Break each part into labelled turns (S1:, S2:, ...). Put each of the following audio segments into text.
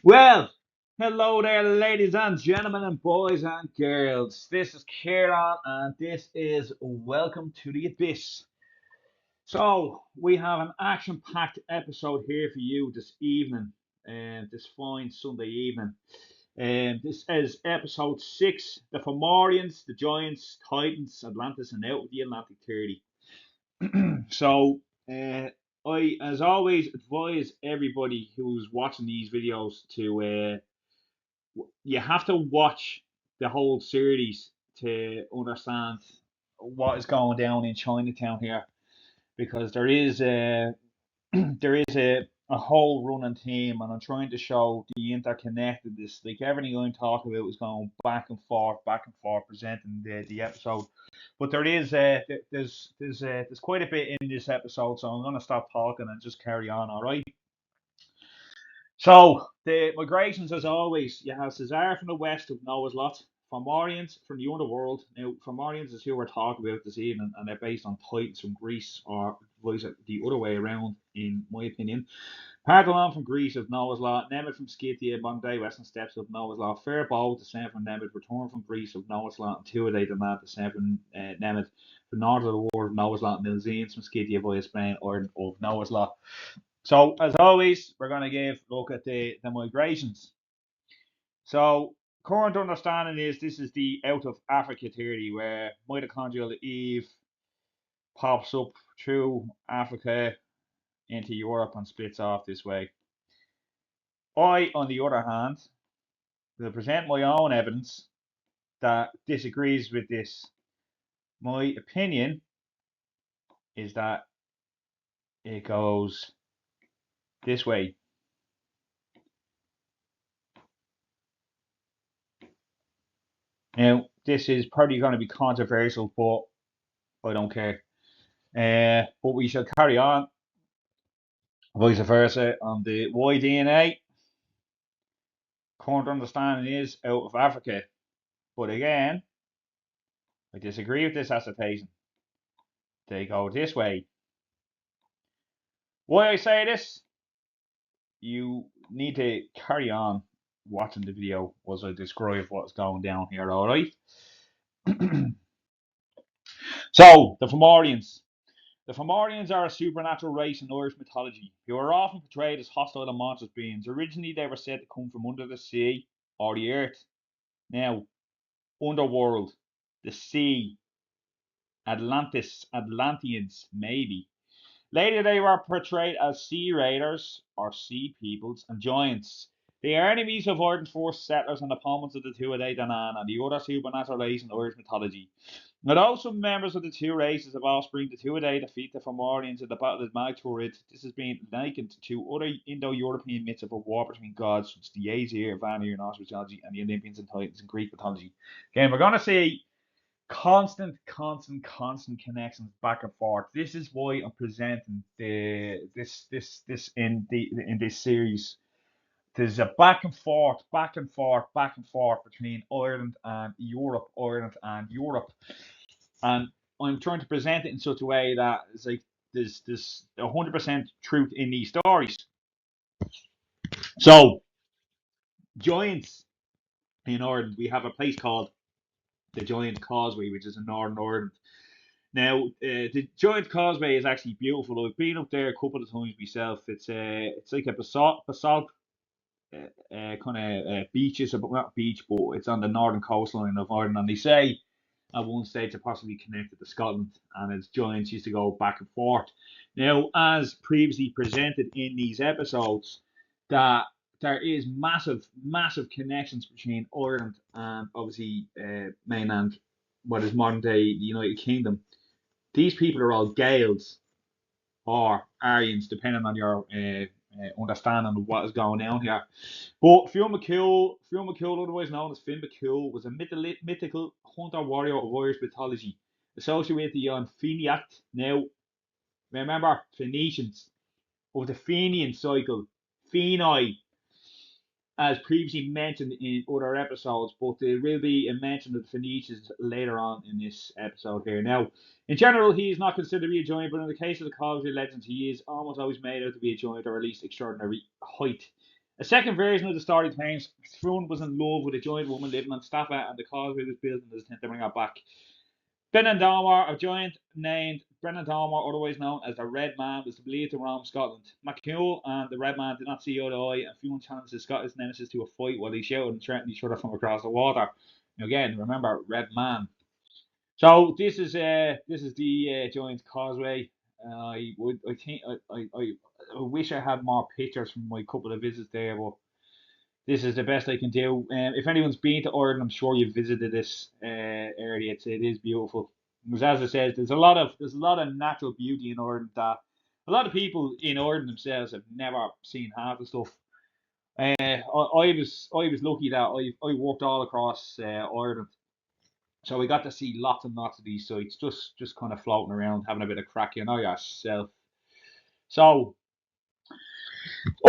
S1: Well, hello there, ladies and gentlemen, and boys and girls. This is Kieran, and this is Welcome to the Abyss. So, we have an action packed episode here for you this evening, this fine Sunday evening. This is episode 6, the Fomorians, the Giants, Titans, Atlantis, and out of the Atlantic 30. So, uh, as always, advise everybody who's watching these videos to you have to watch the whole series to understand what is going down in Chinatown here, because there is there is a whole running theme, and I'm trying to show the interconnectedness. Like everything I'm talking about is going back and forth, presenting the episode. But there is there's quite a bit in this episode, so I'm gonna stop talking and just carry on. All right. So the migrations, as always, you have Caesar from the west of Noah's Lot, Fomorians from the underworld. Now, Fomorians is who we're talking about this evening, and they're based on Titans from Greece, or vice the other way around, in my opinion. Parthenon from Greece of Noah's Lot, Nemeth from Scythia, Bondi, Western Steppes of Noah's Lot, Fairbow, descent from Nemeth, Return from Greece of Noah's Lot, and Tuatha, the man, descent from Nemeth, the north of the world of Noah's Lot, Milesians from Scythia via Spain, or of Noah's Lot. So, as always, we're going to give a look at the migrations. So, current understanding is this is the out of Africa theory, where mitochondrial Eve pops up through Africa into Europe and splits off this way. I, on the other hand, will present my own evidence that disagrees with this. My opinion is that it goes this way. Now, this is probably going to be controversial, but I don't care. But we shall carry on, vice versa, on the Y-DNA. Current understanding is out of Africa. But again, I disagree with this assertion. They go this way. Why I say this? You need to carry on watching the video as I describe what's going down here, alright? So, the Fomorians. The Fomorians are a supernatural race in Irish mythology who are often portrayed as hostile and monstrous beings. Originally, they were said to come from under the sea or the earth. Now, underworld, the sea, Atlantis, Atlanteans, maybe. Later, they were portrayed as sea raiders or sea peoples and giants. They are enemies of Ardent Force settlers and opponents of the Tuatha Danann and the other supernatural race in Irish mythology. Although some members of the two races have offspring, the Tuatha defeat the Fomorians in the Battle of Magturid. This has been likened to other Indo-European myths of a war between gods such as the Aesir, Vanir in Norse mythology, and the Olympians and Titans in Greek mythology. Again, we're going to see constant connections back and forth. This is why I'm presenting this in this series. There's a back and forth between Ireland and Europe, and I'm trying to present it in such a way that it's like there's 100% truth in these stories. So, giants in Ireland, we have a place called the Giant Causeway, which is in Northern Ireland. Now, the Giant Causeway is actually beautiful. I've been up there a couple of times myself. It's like a basalt kind of beaches, but not beach, but it's on the northern coastline of Ireland. And they say at one stage they're possibly connected to Scotland, and its giants used to go back and forth. Now, as previously presented in these episodes, that there is massive connections between Ireland and obviously mainland, what is modern day the United Kingdom. These people are all Gaels or Aryans, depending on your understanding of what is going on here. But Phil McCool, otherwise known as Finn McCool, was a mythical hunter warrior of Irish mythology, associated with the Feniac. Now, remember, Phoenicians, of the Fenian cycle, Phenoi, as previously mentioned in other episodes, but there will be a mention of the Phoenicians later on in this episode here. Now, in general, he is not considered to be a giant, but in the case of the Causeway legends, he is almost always made out to be a giant, or at least extraordinary height. A second version of the story claims Thrun was in love with a giant woman living on Staffa, and the causeway was built in his attempt to bring her back. Benandamar, a giant named Benandamar, otherwise known as the Red Man, was believed to roam Scotland. MacCool and the Red Man did not see eye to eye, and Fionn challenged his Scottish nemesis to a fight while they shouted and threatened each other from across the water. Now again, remember, Red Man. So this is the Giant's Causeway. I think I wish I had more pictures from my couple of visits there, but this is the best I can do. If anyone's been to Ireland, I'm sure you've visited this area. It is beautiful. Because as I said, there's a lot of natural beauty in Ireland that a lot of people in Ireland themselves have never seen half the stuff. I was lucky that I worked all across Ireland, so we got to see lots and lots of these sites, just kind of floating around, having a bit of crack, yourself. So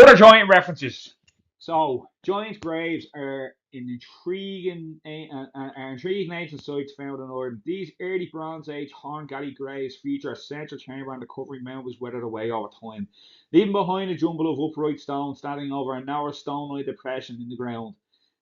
S1: other giant references. So giant graves are intriguing ancient sites found in Ireland. These early Bronze Age Horn Galley graves feature a central chamber and the covering mound was weathered away over time, leaving behind a jumble of upright stones standing over a narrow stone-like depression in the ground.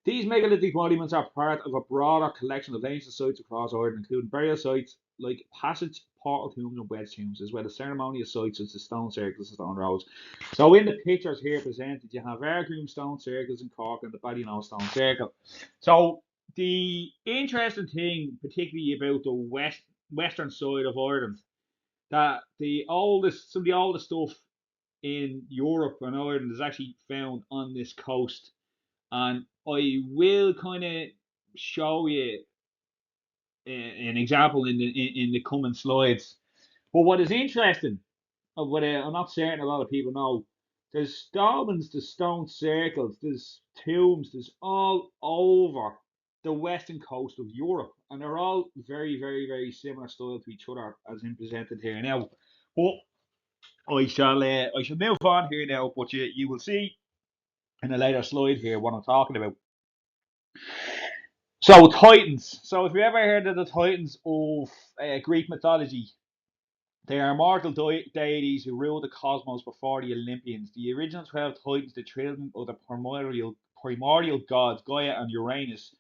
S1: These megalithic monuments are part of a broader collection of ancient sites across Ireland, including burial sites like passage, portal tombs, and wedge tombs, as well as ceremonial sites such as stone circles and stone roads. So in the pictures here presented, you have Ergrim stone circles in Cork and the Ballymena stone circle. So the interesting thing, particularly about the western side of Ireland, that some of the oldest stuff in Europe and Ireland is actually found on this coast, and I will kind of show you an example in the coming slides. But what is interesting, what I'm not certain a lot of people know, there's dolmens, there's stone circles, there's tombs, there's all over the western coast of Europe, and they're all very, very, very similar style to each other as in presented here now. But I shall move on here now, but you will see in a later slide here what I'm talking about. So Titans. So if you ever heard of the Titans of Greek mythology, they are mortal deities who ruled the cosmos before the Olympians. The original 12 Titans, the children of the primordial gods Gaia and Uranus,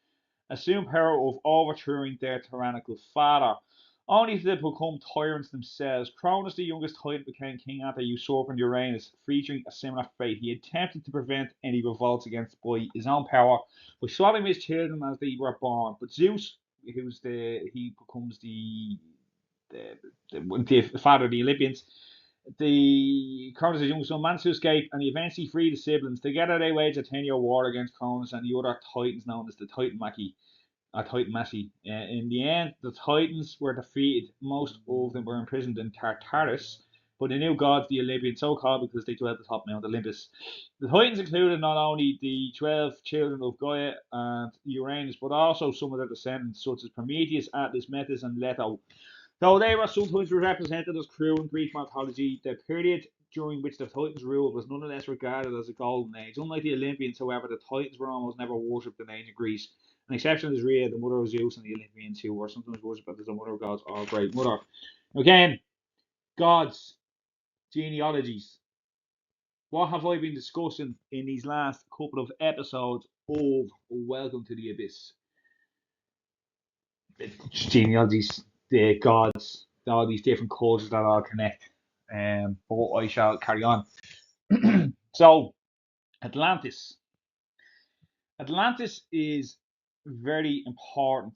S1: assumed power of overthrowing their tyrannical father, only to become tyrants themselves. Cronus, the youngest Titan, became king after usurping Uranus, featuring a similar fate. He attempted to prevent any revolts against by his own power by swallowing his children as they were born. But Zeus, he becomes the father of the Olympians. The Cronus' youngest son managed to escape, and he eventually freed his siblings. Together, they waged a 10-year war against Cronus and the other Titans known as the Titan Massey. In the end, the Titans were defeated. Most of them were imprisoned in Tartarus, but the new gods, the Olympians, so called because they dwelt atop Mount Olympus. The Titans included not only the 12 children of Gaia and Uranus, but also some of their descendants, such as Prometheus, Atlas, Metis, and Leto. Though they were sometimes represented as crew in Greek mythology, the period during which the Titans ruled was nonetheless regarded as a golden age. Unlike the Olympians, however, the Titans were almost never worshipped in ancient Greece. An exception is Rhea, the mother of Zeus, and the Olympians, who were sometimes worshipped as the mother of gods or great mother. Again, gods, genealogies. What have I been discussing in these last couple of episodes of Welcome to the Abyss? Genealogies, the gods, all these different cultures that all connect. But I shall carry on. So, Atlantis. Atlantis is very important.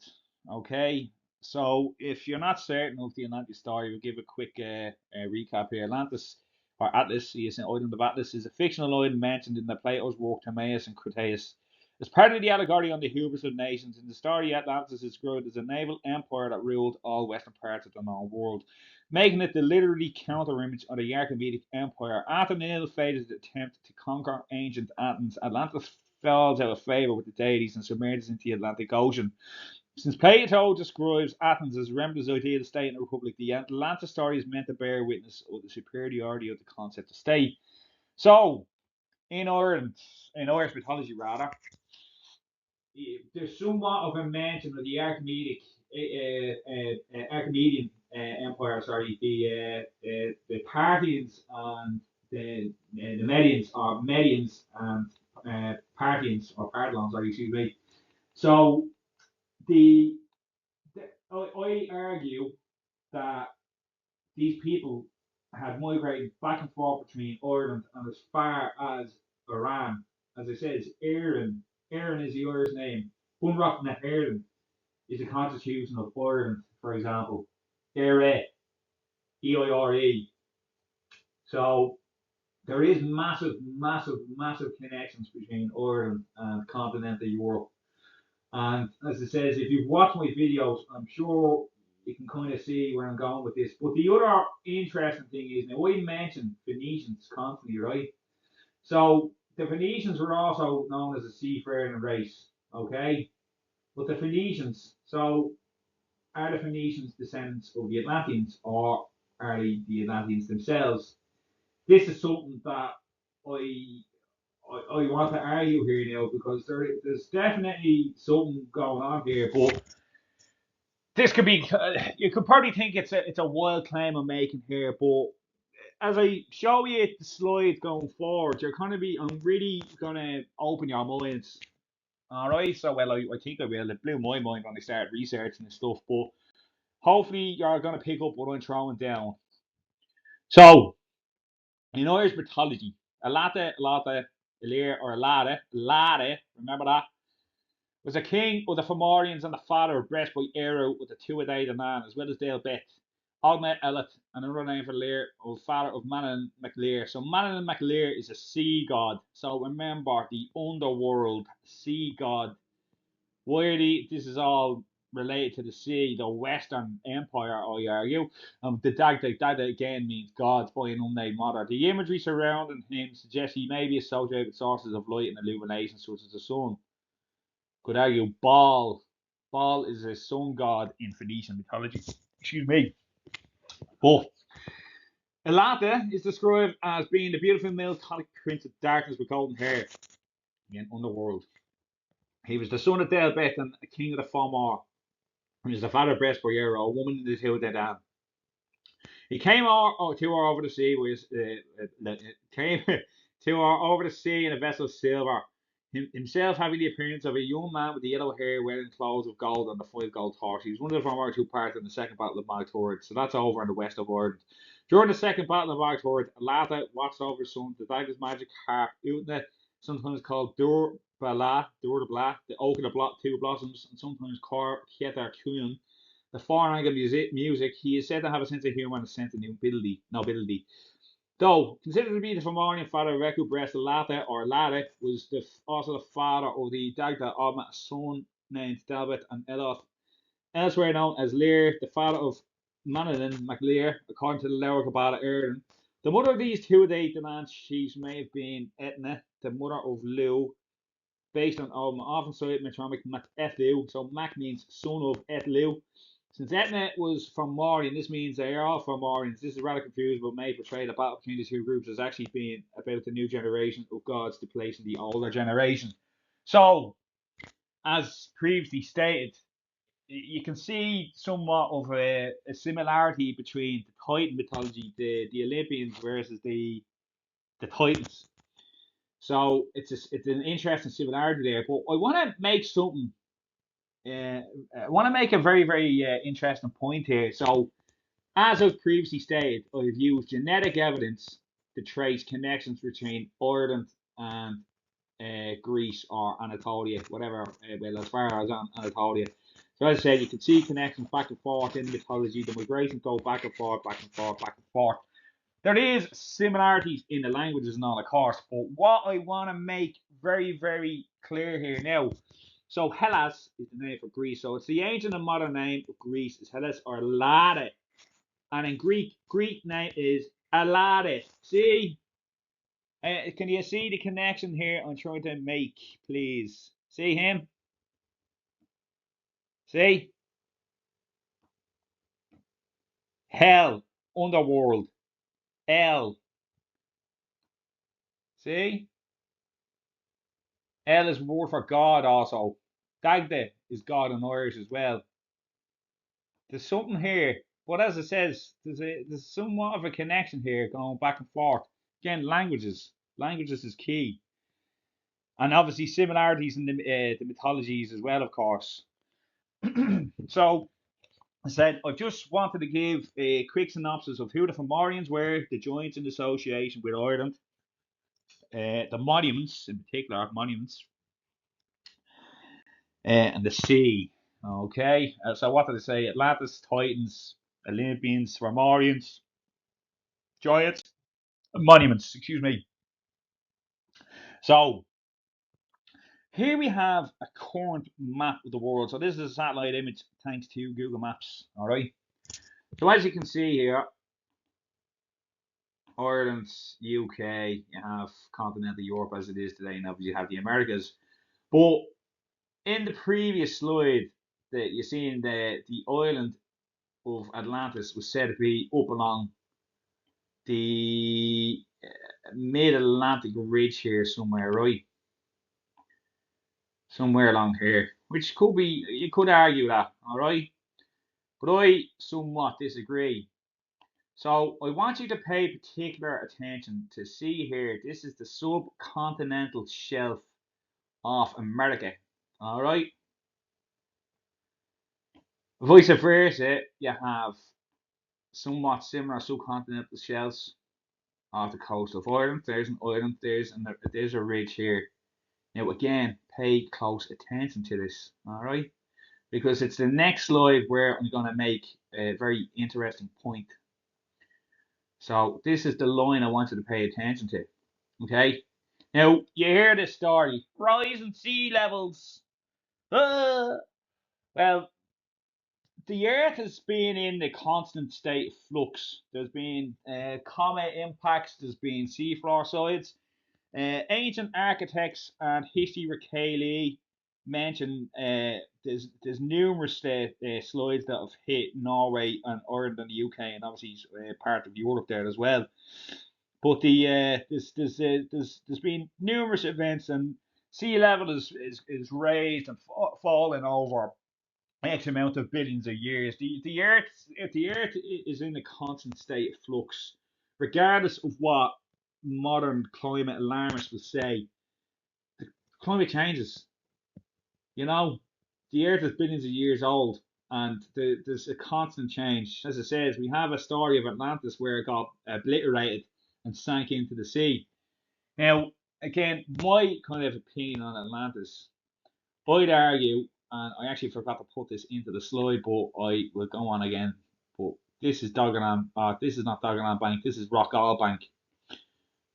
S1: Okay, so if you're not certain of the Atlantis story, we'll give a quick recap here. Atlantis, or Atlas, the island of Atlas, is a fictional island mentioned in the Plato's work Timaeus and Critias. As part of the allegory on the hubris of nations, in the story, Atlantis is described as a naval empire that ruled all western parts of the known world, making it the literally counter-image of the Archimedes Empire. After an ill-fated attempt to conquer ancient Athens, Atlantis falls out of favour with the deities and submerges into the Atlantic Ocean. Since Plato describes Athens as Rembrandt's ideal state in a republic, the Atlantis story is meant to bear witness of the superiority of the concept of state. So, in Ireland, in Irish mythology rather, there's somewhat of a mention of the Archimedean Empire, the Parthians and the Medians, or Medians and Parthians or Parthians, or excuse me. So the, I argue that these people had migrated back and forth between Ireland and as far as Iran. As I said, it's Aaron. Aaron is the Irish name. Bunrock na Aaron is the constitution of Ireland, for example. Ere, EIRE. So there is massive, massive, massive connections between Ireland and continental Europe. And as it says, if you've watched my videos, I'm sure you can kind of see where I'm going with this. But the other interesting thing is, now I mentioned Phoenicians constantly, right? So the Phoenicians were also known as a seafaring race, okay? But the Phoenicians, so are the Phoenicians descendants of the Atlanteans, or are they the Atlanteans themselves? This is something that I I want to argue here now because there's definitely something going on here, but this could be. You could probably think it's a wild claim I'm making here, but as I show you the slides going forward, you're gonna be. I'm really gonna open your minds. All right, so well, I think I will. It blew my mind when I started researching and stuff, but hopefully you're gonna pick up what I'm throwing down. So in Irish mythology, Elatha, Elir, or Elatha, remember that? Was a king of the Fomorians and the father of Brest by Eru with the two a day the man, as well as Dale Bet. Ogma Elat, another name for Lear, of father of Manon MacLear. So Manon MacLear is a sea god. So remember the underworld sea god. This is all related to the sea, the Western Empire, I argue. The Dagda again means gods by an unnamed mother. The imagery surrounding him suggests he may be associated with sources of light and illumination, such as the sun. Could argue Baal. Baal is a sun god in Phoenician mythology. Excuse me. But Elatha is described as being the beautiful melancholic prince of darkness with golden hair. Again, underworld. He was the son of Delbeth and a king of the Fomor. He was the father of Bresboyera, a woman in the Hildedan. He came to her over the sea came to her over the sea in a vessel of silver, himself having the appearance of a young man with the yellow hair wearing clothes of gold and the 5 gold horse. He was one of the former two parts in the second battle of Magtorrid, so that's over in the west of Ireland. During the second battle of Magtorrid, Elatha watched over his son, the Dagda's magic harp, Utna, sometimes called Dur Bala, the Oak of the Two Blossoms, and sometimes Cor Kietar Kuyan, the four-angle music, he is said to have a sense of humour and a sense of nobility. Though considered to be the Fomorian father of Reku Brest, Elatha or Elatha was also the father of the Dagda Ogma, a son named Dalbet and Eloth, elsewhere known as Lear, the father of Manannán mac Lir, according to the Leabhar Kabbalah Erden. The mother of these two Danann chiefs may have been Etna, the mother of Lu, based on Ogham, often cited metronomic Mac Ethlu, so Mac means son of Ethlu. Since Etna was Fomorian, this means they are all Fomorians. This is rather confusing, but may portray the battle between the two groups as actually being about the new generation of gods displacing the older generation. So, as previously stated, you can see somewhat of a similarity between the Titan mythology, the Olympians versus the Titans. So it's an interesting similarity there. But I want to make something. I want to make a very very interesting point here. So as I've previously stated, I've used genetic evidence to trace connections between Ireland and Greece or Anatolia, whatever. Well, as far as Anatolia. So as I said, you can see connections back and forth in mythology. The migrations go back and forth, back and forth, back and forth. There is similarities in the languages and all, of course, but what I want to make very, very clear here now. So Hellas is the name for Greece. So it's the ancient and modern name of Greece is Hellas or Lade. And in Greek name is Alade. See? Can you see the connection here I'm trying to make, please? See him? See? Hell, underworld, El. See? El is word for God also. Dagda is God in Irish as well. There's something here, but as it says, there's somewhat of a connection here going back and forth. Again, languages. Languages is key. and obviously similarities in the mythologies as well, of course. So I said I just wanted to give a quick synopsis of who the Fomorians were, the Giants in association with Ireland, the monuments in particular, and the sea. Okay, so what did I say? Atlantis, Titans, Olympians, Fomorians, Giants, monuments. Excuse me. So here we have a current map of the world. So this is a satellite image thanks to Google Maps. All right. So as you can see here, Ireland, UK, you have continental Europe as it is today, and obviously you have the Americas. But in the previous slide, that you seen the island of Atlantis was said to be up along the mid-Atlantic ridge here somewhere, right? Somewhere along here, which could be, you could argue that, all right? But I somewhat disagree. So I want you to pay particular attention to see here. This is the subcontinental shelf of America. All right. Vice versa, you have somewhat similar subcontinental shelves off the coast of Ireland. There's an island. There's a ridge here. Now again, pay close attention to this. All right, because it's the next slide where I'm going to make a very interesting point. So this is the line I want you to pay attention to. Okay. Now you hear this story: rising sea levels. Ah! Well, the Earth has been in a constant state of flux. There's been comet impacts. There's been seafloor sides. Ancient architects and history recalé mention there's numerous slides that have hit Norway and Ireland and the UK, and obviously part of Europe there as well. But there's been numerous events, and sea level is raised and falling over X amount of billions of years. The Earth is in a constant state of flux, regardless of what modern climate alarmists will say. Climate changes. You know, the Earth is billions of years old, and there's a constant change. As it says, we have a story of Atlantis where it got obliterated and sank into the sea. Now, again, my kind of opinion on Atlantis, I'd argue, and I actually forgot to put this into the slide, but I will go on again. But this is this is not Dagenham Bank, this is Rockall Bank.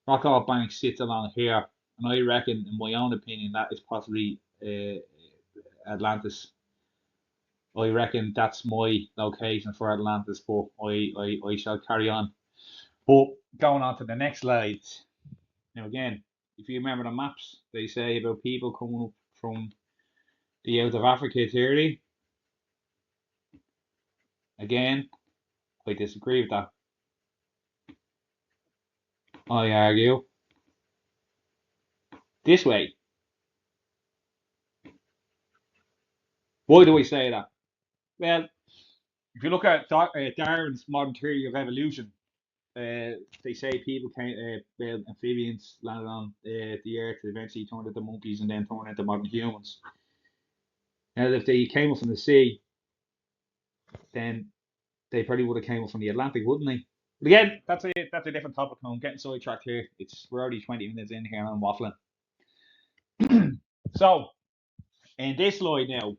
S1: Rockall Bank sits along here, and I reckon, in my own opinion, that is possibly Atlantis. I reckon that's my location for Atlantis, but I shall carry on. But going on to the next slide. Now again, if you remember the maps, they say about people coming up from the out of Africa theory. Again, I disagree with that. I argue this way. Why do I say that? Well, if you look at Darwin's modern theory of evolution, they say people came, amphibians landed on the earth, eventually turned into monkeys, and then turned into modern humans. Now, if they came up from the sea, then they probably would have came up from the Atlantic, wouldn't they? But again, that's a different topic. I'm getting sidetracked here. We're already 20 minutes in here, and I'm waffling. So, in this slide now,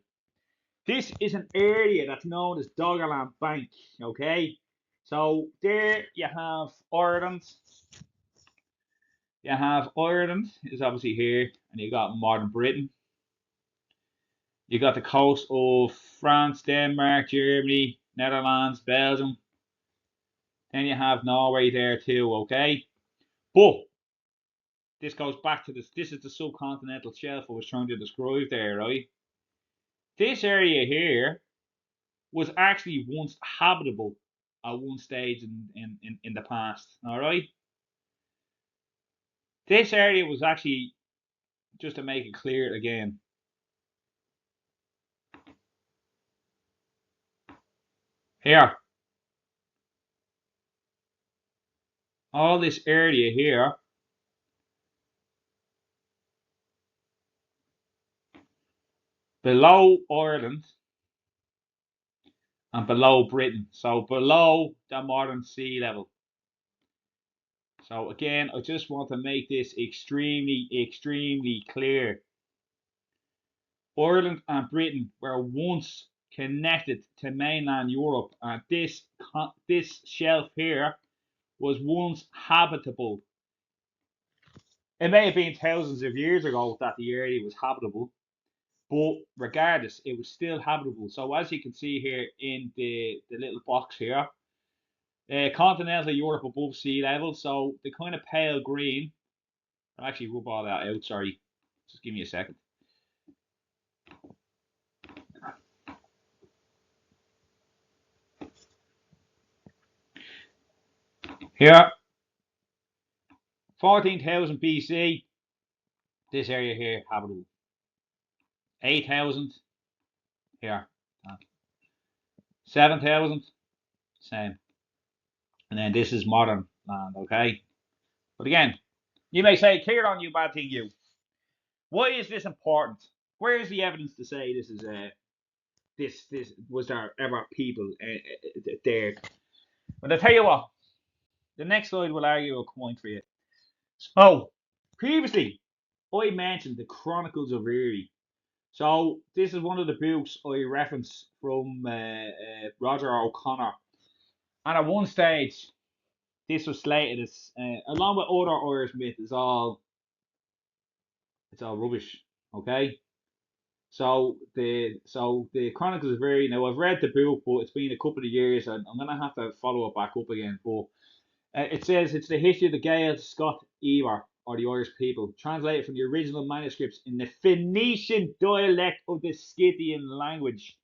S1: this is an area that's known as Doggerland Bank. Okay, so there you have Ireland. You have Ireland is obviously here, and you got modern Britain. You got the coast of France, Denmark, Germany, Netherlands, Belgium. Then you have Norway there too, okay? But this goes back to this. This is the subcontinental shelf I was trying to describe there, right? This area here was actually once habitable at one stage in the past, all right? This area was actually, just to make it clear again, here, all this area here below Ireland and below Britain. So below the modern sea level. So again, I just want to make this extremely clear. Ireland and Britain were once connected to mainland Europe, and this shelf here was once habitable. It may have been thousands of years ago that the area was habitable, but regardless, it was still habitable. So as you can see here in the little box here, continental Europe above sea level. So the kind of pale green. I'll actually rub all that out. Sorry, just give me a second. Here, 14,000 BC. This area here habitable. 8,000 here. 7,000 same. And then this is modern land. Okay. But again, you may say, Kieran, you bad thing, you. Why is this important? Where is the evidence to say this is this was there ever people there? But I tell you what, the next slide will argue a point for you. So previously, I mentioned the Chronicles of Eri. So this is one of the books I referenced from Roger O'Connor, and at one stage, this was slated as, along with other Irish myth, it's all rubbish. Okay. So the Chronicles of Eri. Now I've read the book, but it's been a couple of years, and I'm gonna have to follow it back up again. But it says it's the history of the Gael Scot Eber, or the Irish people, translated from the original manuscripts in the Phoenician dialect of the Scythian language.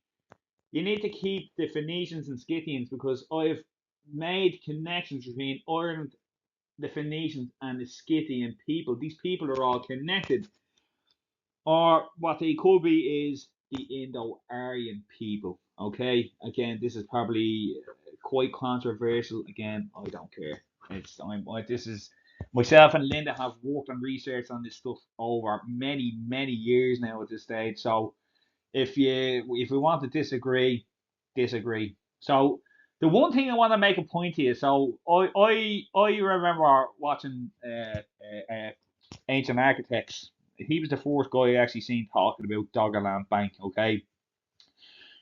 S1: You need to keep the Phoenicians and Scythians because I've made connections between Ireland, the Phoenicians, and the Scythian people. These people are all connected. Or what they could be is the Indo-Aryan people. Okay, again, this is probably quite controversial. Again, I don't care. This is myself and Linda have worked on research on this stuff over many years now at this stage. So if we want to disagree, disagree. So the one thing I want to make a point here. So I remember watching Ancient Architects. He was the first guy I actually seen talking about Doggerland Bank. Okay,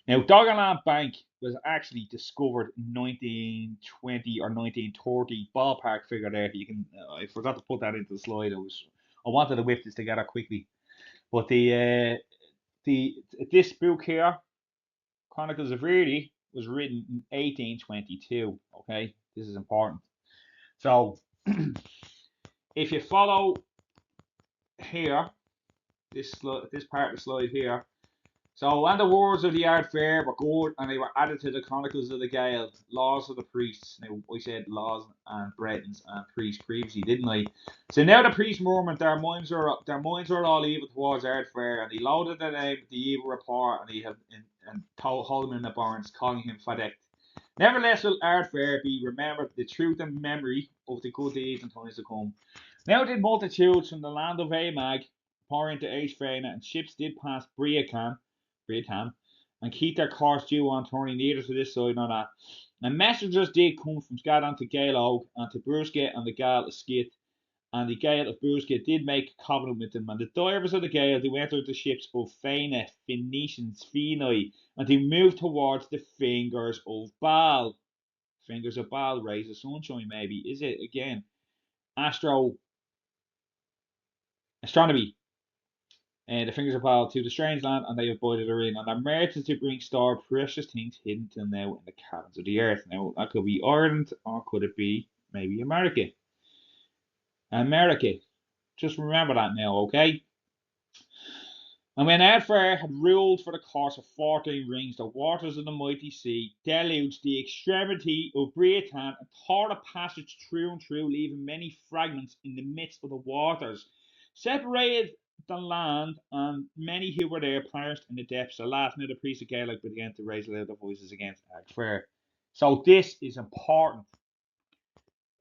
S1: now Doggerland Bank was actually discovered in 1920 or 1930, ballpark figure there. You can I forgot to put that into the slide. I wanted to whip this together quickly, but the this book here, Chronicles of Eri, was written in 1822. Okay, this is important. So if you follow here, this part of the slide here. So, and the words of the art fair were good, and they were added to the Chronicles of the Gael, laws of the priests. Now, I said laws and Bretons and priests previously, didn't I? So now the priests murmured their minds were all evil towards art fair, and he loaded the name of the evil report, and he had and told him in the barns, calling him Fadek. Nevertheless, will art fair be remembered the truth and memory of the good deeds and times to come. Now did multitudes from the land of Amag pour into Aishfrena, and ships did pass Briatan, and keep their course due on turning neither to this side nor that. And messengers did come from Skadon to Gaelog, and to Brusket and the Gael of Skit, and the Gael of Brusket did make a covenant with them. And the divers of the Gael do enter the ships of Fena, Phoenicians, Phenoi, and they move towards the fingers of Baal. Fingers of Baal, rays of sunshine, maybe. Is it again? Astronomy. The fingers of Baal to the strange land, and they abided therein. And their merchants to bring store precious things hidden till now in the caverns of the earth. Now that could be Ireland, or could it be maybe America? America. Just remember that now, okay? And when Edfrey had ruled for the course of 14 rings, the waters of the mighty sea deluged the extremity of Briatan and tore the passage through and through, leaving many fragments in the midst of the waters. Separated the land, and many who were there perished in the depths. Alas, now the priests of Gaelic began to raise loud voices against Edfrey. So this is important.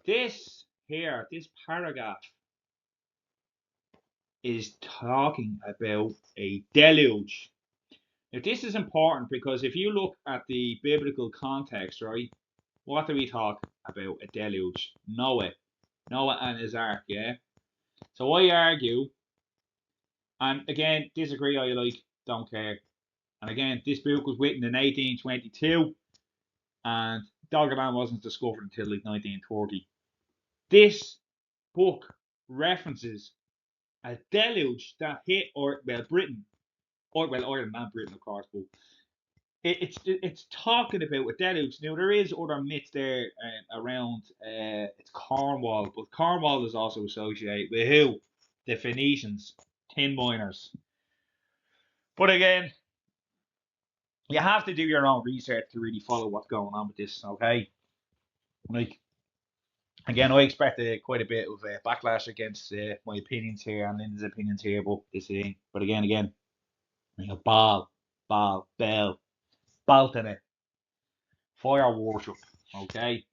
S1: This here, this paragraph, is talking about a deluge. Now, this is important because if you look at the biblical context, right, what do we talk about? A deluge. Noah. Noah and his ark, yeah? So I argue, and again, disagree, I like, don't care. And again, this book was written in 1822, and Doggerland wasn't discovered until like 1930. This book references a deluge that hit, Britain, or well, Ireland and Britain, of course, but it's talking about a deluge. Now there is other myths there around. It's Cornwall, but Cornwall is also associated with who? The Phoenicians, tin miners. But again, you have to do your own research to really follow what's going on with this. Okay, like again, I expect quite a bit of backlash against my opinions here and Lynn's opinions here, but this thing. But again, you know, bell, to it, fire worship. Okay,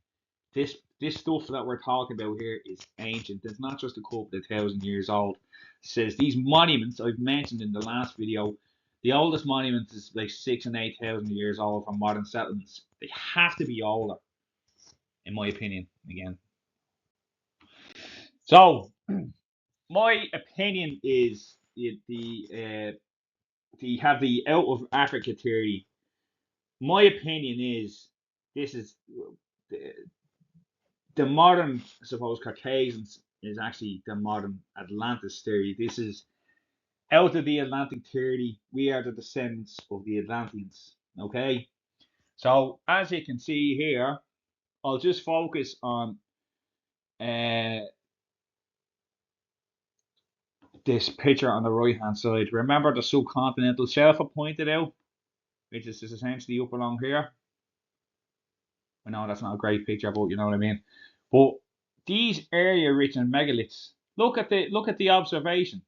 S1: this stuff that we're talking about here is ancient. It's not just a couple of 1,000 years old. It says these monuments I've mentioned in the last video, the oldest monument is like 6,000 and 8,000 years old from modern settlements. They have to be older, in my opinion. Again, so my opinion is the have the out of Africa theory. My opinion is this is the, the modern, I suppose, Caucasians is actually the modern Atlantis theory. This is out of the Atlantic theory. We are the descendants of the Atlanteans. Okay, so as you can see here, I'll just focus on uh, this picture on the right hand side. Remember the subcontinental shelf I pointed out, which is essentially up along here. I know that's not a great picture, but you know what I mean. But these area rich in megaliths. Look at the observation.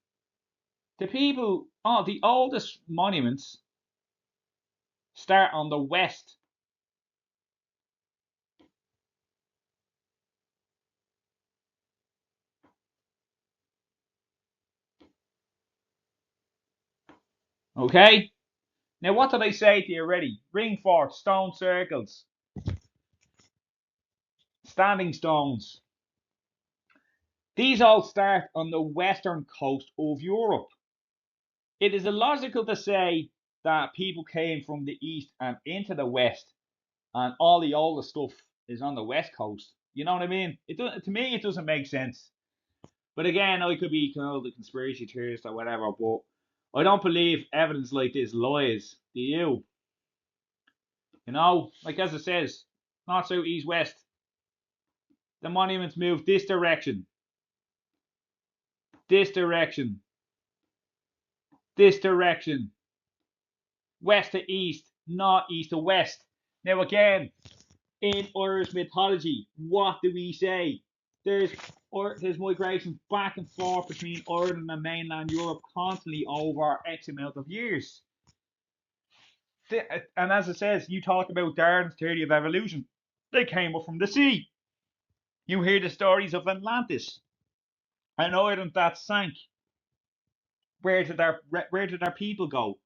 S1: The people, the oldest monuments start on the west. Okay. Now, what did I say to you already? Ring forts, stone circles, standing stones. These all start on the western coast of Europe. It is illogical to say that people came from the east and into the west, and all the oldest stuff is on the west coast. You know what I mean? To me, it doesn't make sense. But again, I could be called a conspiracy theorist or whatever, but I don't believe evidence like this lies. Do you? You know, like as it says, north, south, east, west. The monuments move this direction, this direction, this direction, west to east, not east to west. Now again, in Irish mythology, what do we say? There's there's migrations back and forth between Ireland and mainland Europe constantly over X amount of years. And as it says, you talk about Darwin's theory of evolution. They came up from the sea. You hear the stories of Atlantis, an island that sank. Where did our people go?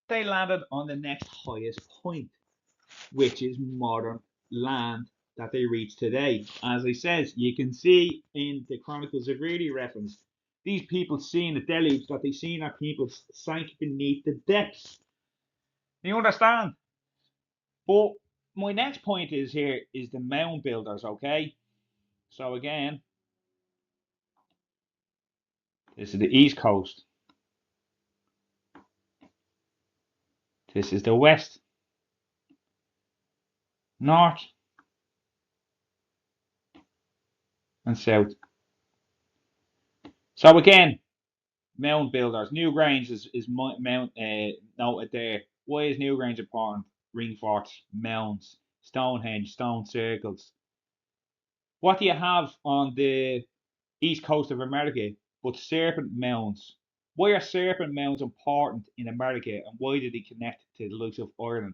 S1: They landed on the next highest point, which is modern land that they reach today. As I says, you can see in the Chronicles of Eri reference, these people seen the deluge that they seen our people sank beneath the depths. You understand? But my next point is here is the mound builders, okay? So again, this is the east coast. This is the west, north, and south. So again, mound builders. Newgrange is mount noted there. Why is Newgrange important? Ring forts, mounds, Stonehenge, stone circles. What do you have on the east coast of America but serpent mounds? Why are serpent mounds important in America and why do they connect to the likes of Ireland?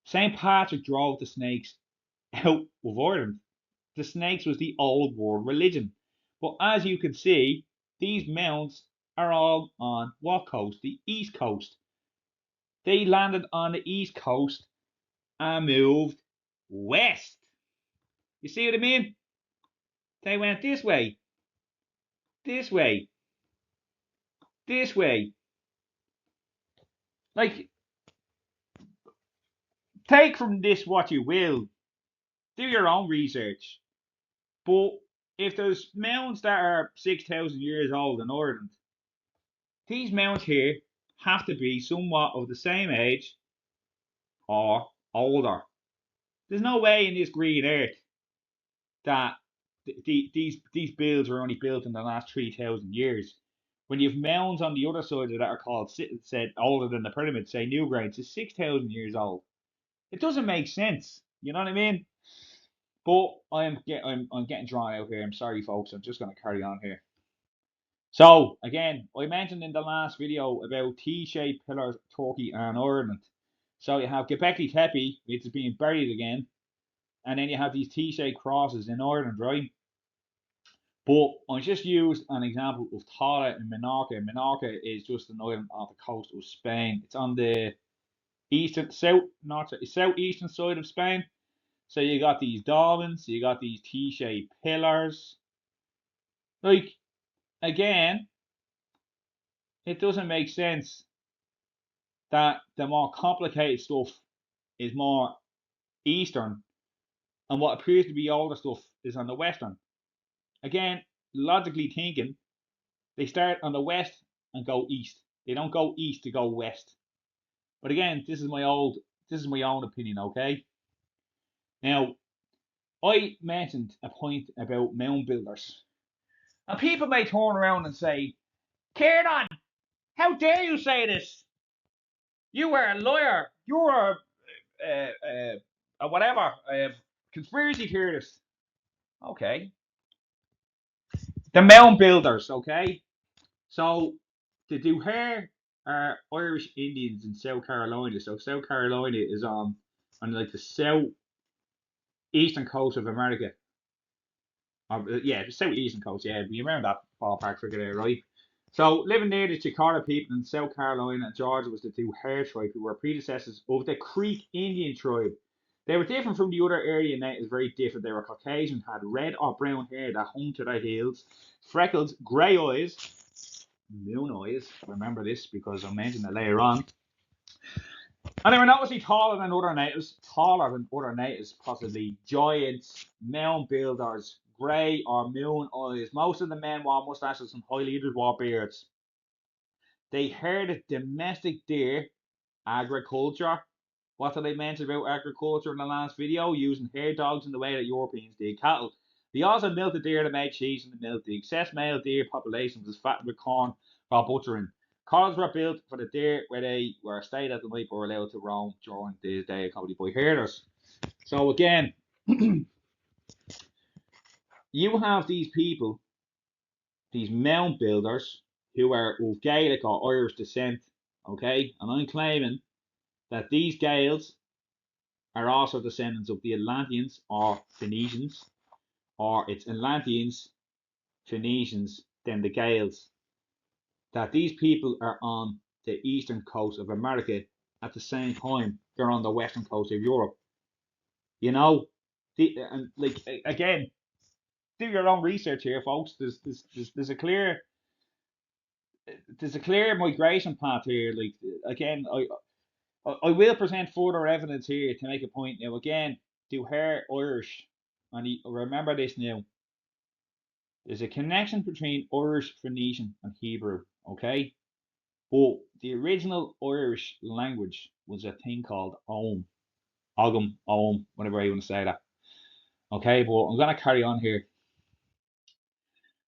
S1: St. Patrick drove the snakes out of Ireland. The snakes was the old world religion. But as you can see, these mounds are all on what coast? The East Coast. They landed on the East Coast and moved west. You see what I mean? They went this way, this way, this way. Like, take from this what you will. Do your own research. But if there's mounds that are 6,000 years old in Ireland, these mounds here have to be somewhat of the same age or older. There's no way in this green earth that these builds were only built in the last 3,000 years. When you have mounds on the other side of that are called said older than the pyramid, say Newgrange, is 6,000 years old. It doesn't make sense. You know what I mean? But I'm getting drawn out here. I'm sorry, folks. I'm just going to carry on here. So again, I mentioned in the last video about T-shaped pillars, Turkey and Ireland. So you have Göbekli Tepe, which is being buried again, and then you have these T-shaped crosses in Ireland, right? But I just used an example of Tala in Menorca. Menorca is just an island off the coast of Spain. It's on the southeastern side of Spain. So you got these dolmens, you got these T-shaped pillars. Like, again, it doesn't make sense that the more complicated stuff is more eastern and what appears to be older stuff is on the western. Again, logically thinking, they start on the west and go east. They don't go east to go west. But again, this is my own opinion, okay? Now, I mentioned a point about mound builders. And people may turn around and say, Kieran, how dare you say this? You are a lawyer. You're a whatever, conspiracy theorist. Okay. The mound builders, okay? So, the Duhare are Irish Indians in South Carolina. So, South Carolina is on like the southeastern coast of America. Yeah, the southeastern coast, yeah. You remember that ballpark figure there, right? So, living near the Chicora people in South Carolina and Georgia was the Duhare tribe, who were predecessors of the Creek Indian tribe. They were different from the other area natives, very different. They were Caucasian, had red or brown hair that hung to their heels, freckles, grey eyes, moon eyes. Remember this because I'll mention it later on. And they were noticeably taller than other natives, possibly giants, mound builders, grey or moon eyes. Most of the men wore mustaches and high leaders wore beards. They herded domestic deer, agriculture. What did I mention about agriculture in the last video? Using herd dogs in the way that Europeans did cattle. They also milked the deer to make cheese and milk. The excess male deer population was fattened with corn for butchering. Corrals were built for the deer where they were stayed at the night but were allowed to roam during the day, accompanied by herders. So again, you have these people, these mound builders, who are of Gaelic or Irish descent, okay? And I'm claiming that these Gaels are also descendants of the Atlanteans or Phoenicians, or it's Atlanteans, Phoenicians, then the Gaels. That these people are on the eastern coast of America at the same time they're on the western coast of Europe. You know, and like again, do your own research here, folks. There's a clear migration path here. Like again, I will present further evidence here to make a point. Now again, do hair Irish, and remember this now. There's a connection between Irish, Phoenician, and Hebrew. Okay, but the original Irish language was a thing called Ogham, whatever you want to say that. Okay, but I'm gonna carry on here.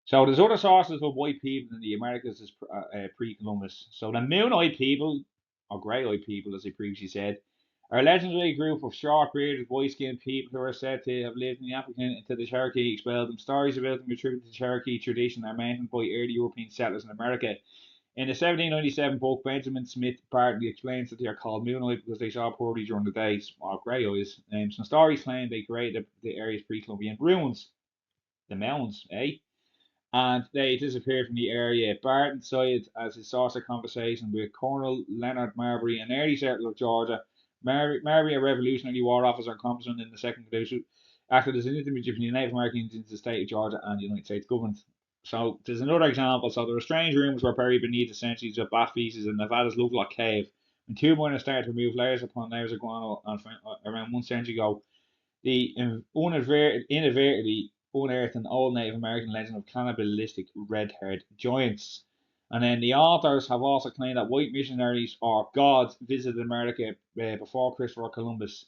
S1: So there's other sources of white people in the Americas as pre-Columbus. So the Moon-eyed people, or grey-eyed people, as I previously said, are a legendary group of short-bearded, white-skinned people who are said to have lived in the African until the Cherokee expelled them. Stories about them attributed to Cherokee tradition are mentioned by early European settlers in America. In the 1797 book, Benjamin Smith Bartley explains that they are called Moon-eyed because they saw poorly during the day, or grey eyes. Some stories claim they created the area's pre-Columbian ruins, the mounds, eh? and they disappeared from the area. Barton cited as his source of conversation with Colonel Leonard Marbury, an early settler of Georgia. Marbury, a Revolutionary War officer commissioned in the Second Revolution, acted as an intermediary between the Native Americans in the state of Georgia and the United States government. So there's another example. So there were strange rooms were buried beneath the centuries of bat feces in Nevada's Lovelock Cave. When two miners started to remove layers upon layers of guano around 1 century ago, the inadvertently unearthed an old Native American legend of cannibalistic red-haired giants. And then the authors have also claimed that white missionaries or gods visited America before Christopher Columbus.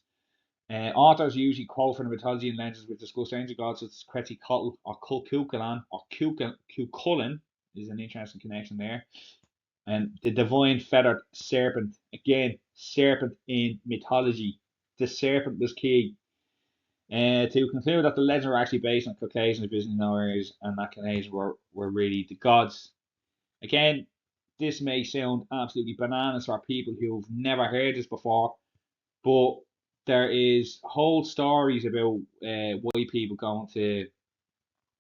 S1: Authors usually quote from the mythology and legends which discuss ancient gods such as Quetzalcoatl or Kukulkan or Cuchulainn is an interesting connection there. And the divine feathered serpent, again, serpent in mythology. The serpent was key. To conclude that the legends were actually based on Caucasian visiting areas and that Canadians were really the gods. Again, this may sound absolutely bananas for people who've never heard this before, but there is whole stories about white people going to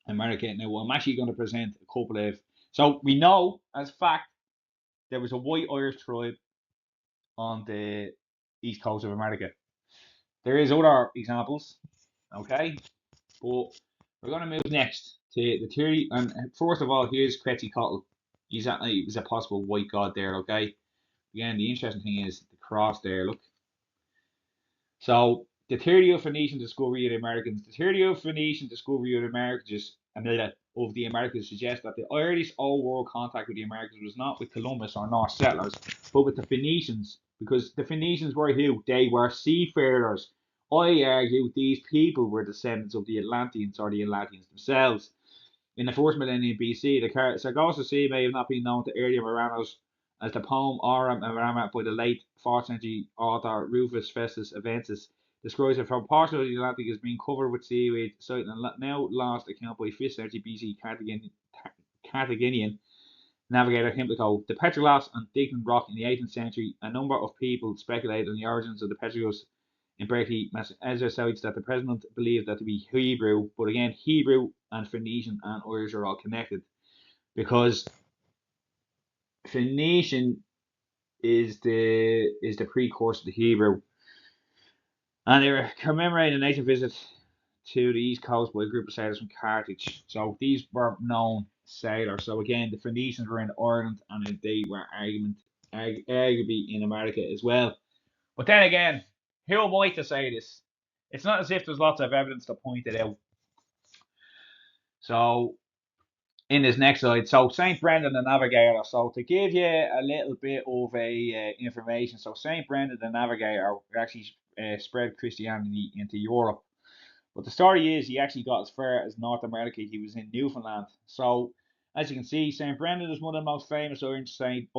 S1: America. Now, I'm actually going to present a couple of. So we know as fact there was a white Irish tribe on the east coast of America. There is other examples, okay, but we're going to move next to the theory. And first of all, here's Quetzalcoatl. He's a possible white god there, okay. Again, the interesting thing is the cross there. Look. So the theory of Phoenician discovery of the Americans. The theory of Phoenician discovery of the Americas suggests that the Irish old world contact with the Americans was not with Columbus or Norse settlers, but with the Phoenicians, because the Phoenicians were who? They were seafarers. I argue these people were descendants of the Atlanteans or the Atlanteans themselves. In the first millennium BC, the Sargasso Sea may have not been known to earlier Moranos as the poem Aurum Marama by the late 4th century author Rufus Festus Aventus describes it from portion of the Atlantic as being covered with seaweed, citing a now lost account by 5th century BC Carthaginian navigator Himplico. The petroglyphs on Dighton Rock in the 18th century, a number of people speculated on the origins of the petroglyphs in Berkeley, Massachusetts, that the president believed that to be Hebrew, but again, Hebrew and Phoenician and Irish are all connected because Phoenician is the precursor to Hebrew, and they were commemorating a native visit to the east coast by a group of sailors from Carthage. So these were known sailors. So again, the Phoenicians were in Ireland, and they were arguably in America as well. But then again, who am I to say this? It's not as if there's lots of evidence to point it out. So in this next slide, so Saint Brendan the Navigator. So to give you a little bit of information, so Saint Brendan the Navigator actually spread Christianity into Europe. But the story is he actually got as far as North America. He was in Newfoundland. So as you can see, Saint Brendan is one of the most famous Irish saints.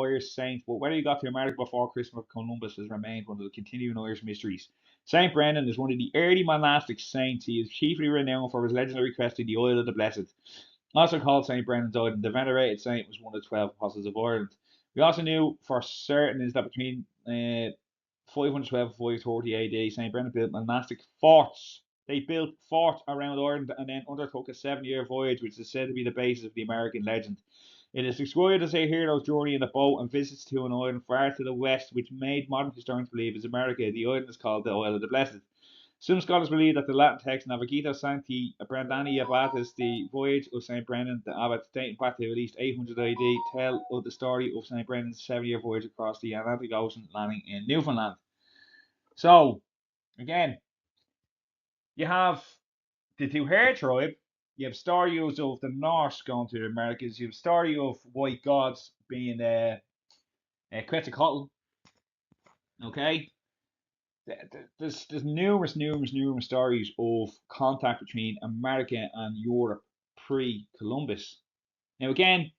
S1: But whether he got to America before Christopher Columbus has remained one of the continuing Irish mysteries. Saint Brendan is one of the early monastic saints. He is chiefly renowned for his legendary quest to the Isle of the Blessed. Also called Saint Brendan's Island, the venerated saint was one of the 12 apostles of Ireland. We also knew for certain is that between 512 and 530 AD, Saint Brendan built monastic forts. They built forts around Ireland and then undertook a 7-year voyage, which is said to be the basis of the American legend. It is described as a hero's journey in a boat and visits to an island far to the west, which made modern historians believe is America. The island is called the Isle of the Blessed. Some scholars believe that the Latin text Navigator Sancti Brandani Abbatis, the voyage of St. Brendan the Abbot, dating back to at least 800 AD, tell of the story of St. Brendan's 7-year voyage across the Atlantic Ocean, landing in Newfoundland. So, again, you have the Duhare tribe, you have stories of the Norse going to the Americas, you have story of white gods being Quetzalcoatl, okay? There's numerous stories of contact between America and Europe pre-Columbus. Now again,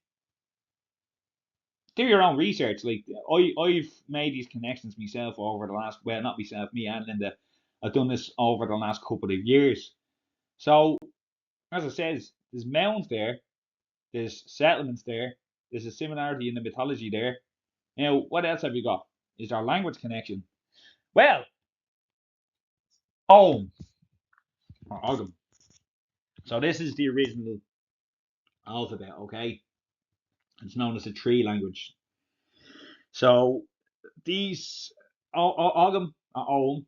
S1: do your own research. Like I've made these connections myself over the last, well, not myself, me and Linda. I've done this over the last couple of years. So as I says, there's mounds there, there's settlements there, there's a similarity in the mythology there. Now, what else have you got? Is there a language connection? Well, Ogham or Ogham. So this is the original alphabet. Okay, it's known as a tree language. So these Ogham Ogham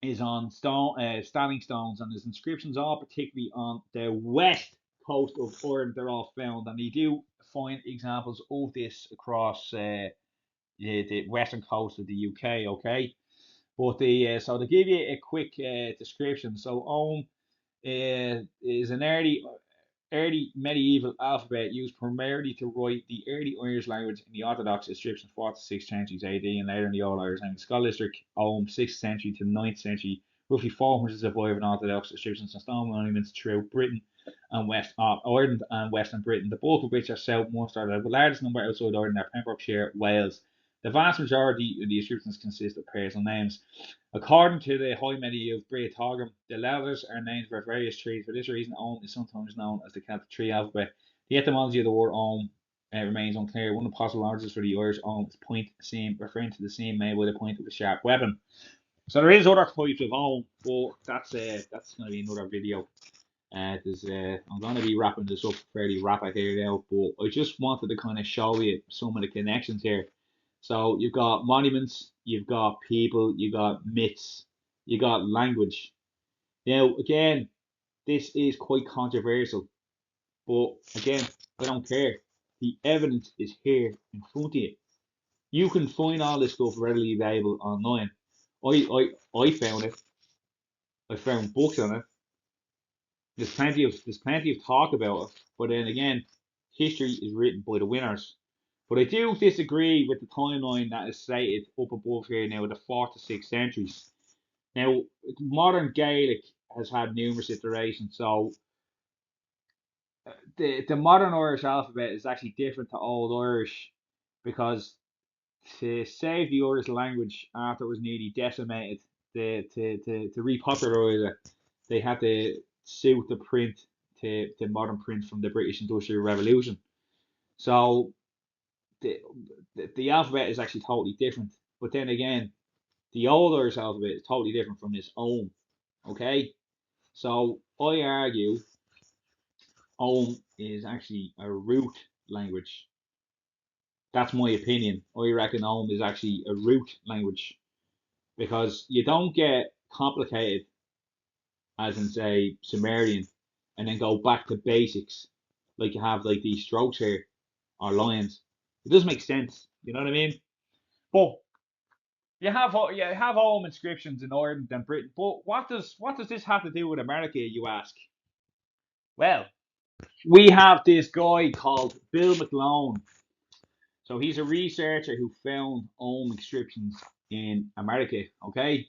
S1: is on standing stones, and his inscriptions are particularly on the west coast of Ireland. They're all found, and you do find examples of this across the western coast of the UK. Okay, but the so to give you a quick description, so Ogham is an early medieval alphabet used primarily to write the early Irish language in the Orthodox inscriptions 4th to 6th centuries AD and later in the Old Irish and Scholastic Ogham 6th century to 9th century. Roughly 400 survive in Orthodox inscriptions and stone monuments throughout Britain and West Ireland and Western Britain, the bulk of which are South Munster. The largest number outside Ireland are Pembrokeshire, Wales. The vast majority of the inscriptions consist of personal names. According to the High Medieval Brit Ogham, the letters are named for various trees. For this reason, Ogham is sometimes known as the Celtic tree alphabet. The etymology of the word Ogham remains unclear. One of the possible origins for the Irish Ogham is point seam, referring to the seam made by the point of a sharp weapon. So there is other types of Ogham, but that's going to be another video. I'm going to be wrapping this up fairly rapid here now, but I just wanted to kind of show you some of the connections here. So you've got monuments, you've got people, you've got myths, you got language. Now, again, this is quite controversial, but again, I don't care. The evidence is here in front of you. You can find all this stuff readily available online. I found it. I found books on it. There's plenty of talk about it, but then again, history is written by the winners. But I do disagree with the timeline that is stated up above here now, the 4th to 6th centuries. Now, modern Gaelic has had numerous iterations, so the modern Irish alphabet is actually different to Old Irish because to save the Irish language after it was nearly decimated, to repopularize it, they had to suit the print to modern print from the British Industrial Revolution. So the, the alphabet is actually totally different. But then again, the old Irish alphabet is totally different from its own. Okay, so I argue Ogham is actually a root language. That's my opinion. I reckon Ogham is actually a root language because you don't get complicated as in say Sumerian and then go back to basics like you have like these strokes here or lines. It doesn't make sense. You know what I mean? But you have home inscriptions in Ireland and Britain. But what does this have to do with America? You ask. Well, we have this guy called Bill McLone. So he's a researcher who found home inscriptions in America. Okay.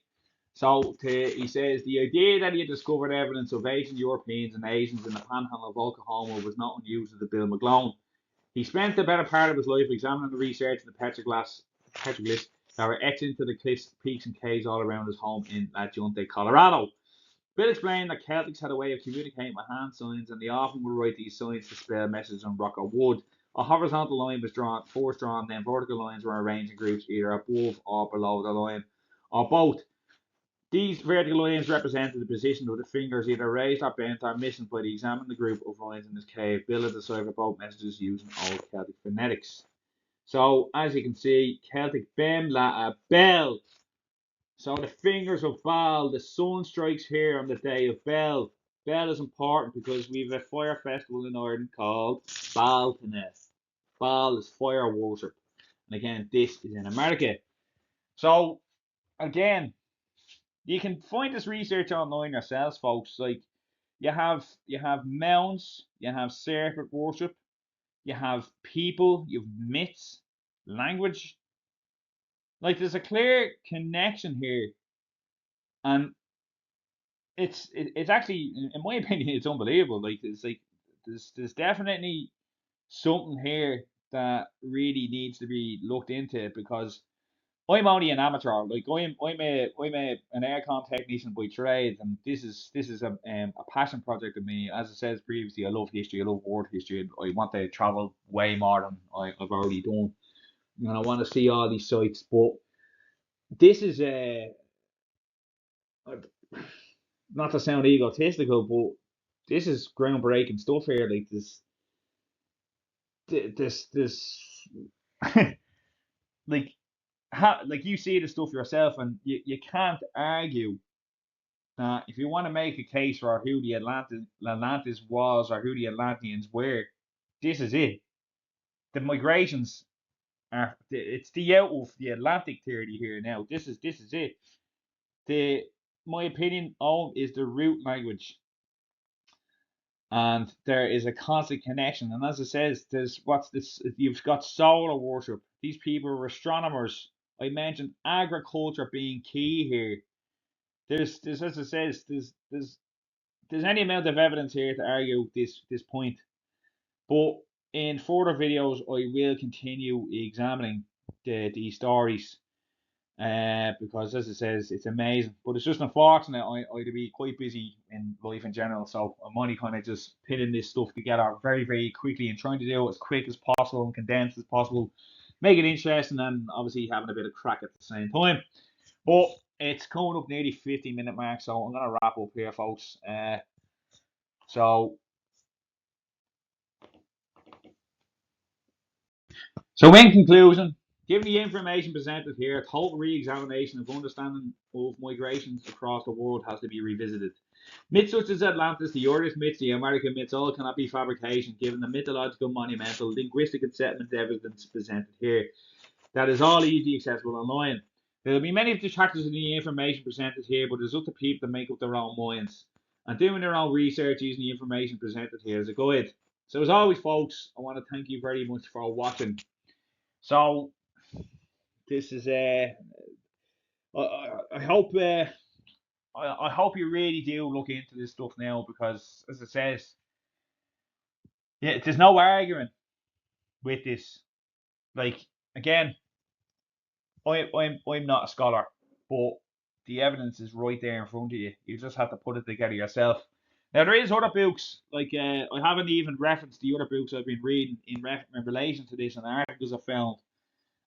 S1: So he says the idea that he had discovered evidence of ancient Europeans and Asians in the panhandle of Oklahoma was not unusual to Bill McGlone. He spent the better part of his life examining the research in the petroglyphs that were etched into the cliffs, peaks, and caves all around his home in La Junta, Colorado. Bill explained that Celtics had a way of communicating with hand signs, and they often would write these signs to spell messages on rock or wood. A horizontal line was first drawn, then vertical lines were arranged in groups either above or below the line, or both. These vertical lines represented the position of the fingers, either raised or bent or missing by the examining the group of lines in this cave. Bill had deciphered both messages using Old Celtic phonetics. So, as you can see, Celtic Bem La Bell. So, the fingers of Baal, the sun strikes here on the day of Bell. Bell is important because we have a fire festival in Ireland called Baltanes. Baal is fire worship. And again, this is in America. So, again, you can find this research online yourselves, folks. Like you have mounds, you have serpent worship, you have people, you have myths, language. Like there's a clear connection here, and it's actually, in my opinion, it's unbelievable. There's definitely something here that really needs to be looked into because I'm only an amateur. Like I'm an aircon technician by trade, and this is a passion project of me. As I said previously, I love history. I love world history. And I want to travel way more than I've already done, and I want to see all these sites. But this is not to sound egotistical, but this is groundbreaking stuff here. Like this. this like like you see the stuff yourself, and you can't argue that if you want to make a case for who the Atlantis was or who the Atlanteans were, this is it. The migrations it's the out of the Atlantic theory here now. This is it. The My opinion on is the root language, and there is a constant connection. And as it says, there's what's this? You've got solar worship. These people were astronomers. I mentioned agriculture being key here. There's as it says, there's any amount of evidence here to argue this point. But in further videos, I will continue examining these stories. Because as it says, it's amazing. But it's just unfortunate I'd be quite busy in life in general, so I'm only kind of just pinning this stuff together very, very quickly and trying to do it as quick as possible and condensed as possible, make it interesting, and obviously having a bit of crack at the same time. But it's coming up nearly 50-minute mark, so I'm gonna wrap up here, folks. So So, in conclusion, given the information presented here, a total re-examination of understanding of migrations across the world has to be revisited. Myths such as Atlantis, the earliest myths, the American myths, all cannot be fabrication, given the mythological, monumental, linguistic, and settlement evidence presented here. That is all easily accessible online. There will be many detractors in the information presented here, but it's up to people to make up their own minds and doing their own research using the information presented here as a guide. So, as always, folks, I want to thank you very much for watching. So this is I hope I hope you really do look into this stuff now, because as it says, yeah, there's no arguing with this. Like, again, I'm not a scholar, but the evidence is right there in front of you. You just have to put it together yourself. Now there is other books, like I haven't even referenced the other books I've been reading in relation to this, and articles I found,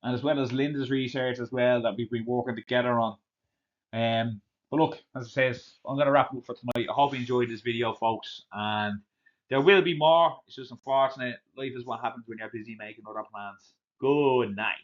S1: and as well as Linda's research as well that we've been working together on. But look, as I says, I'm going to wrap up for tonight. I hope you enjoyed this video, folks, and there will be more. It's just unfortunate. Life is what happens when you're busy making other plans. Good night.